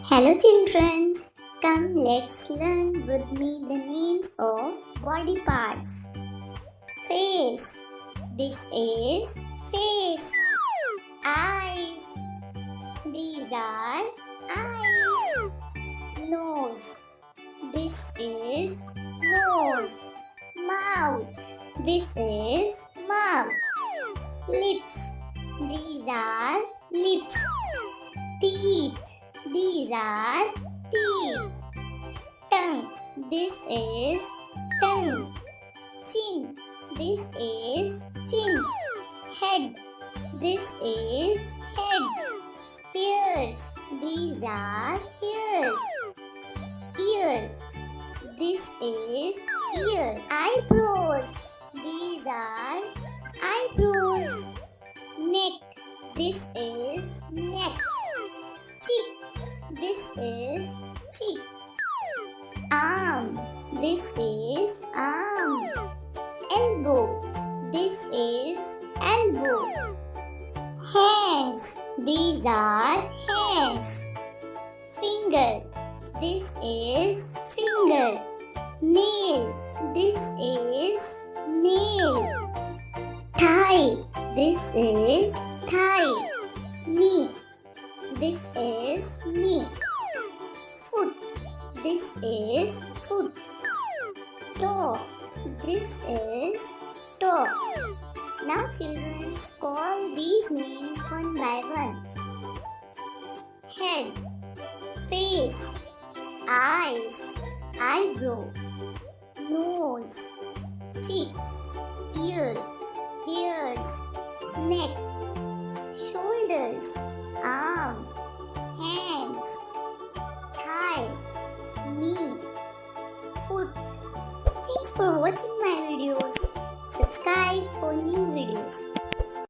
Hello children, come let's learn with me the names of body parts. Face, this is face. Eyes, these are eyes. Nose, this is nose. Mouth, this is mouth. Lips, these are lips. Teeth, these are teeth. Tongue, this is tongue. Chin, this is chin. Head, this is head. Ears, these are ears. Ear, this is ear. Eyebrows, these are eyebrows. Neck, this is neck. Cheek, this is cheek. Arm, this is arm. Elbow, this is elbow. Hands, these are hands. Finger, this is finger. Nail, this is nail. Thigh, this is thigh. Knee, this is knee. Foot, this is foot. Toe, this is toe. Now children, call these names one by one. Head, face, eyes, eyebrow, nose, cheek, ear, ears, neck, shoulders, arm, hands, thigh, knee, foot. Thanks for watching my videos. Subscribe for new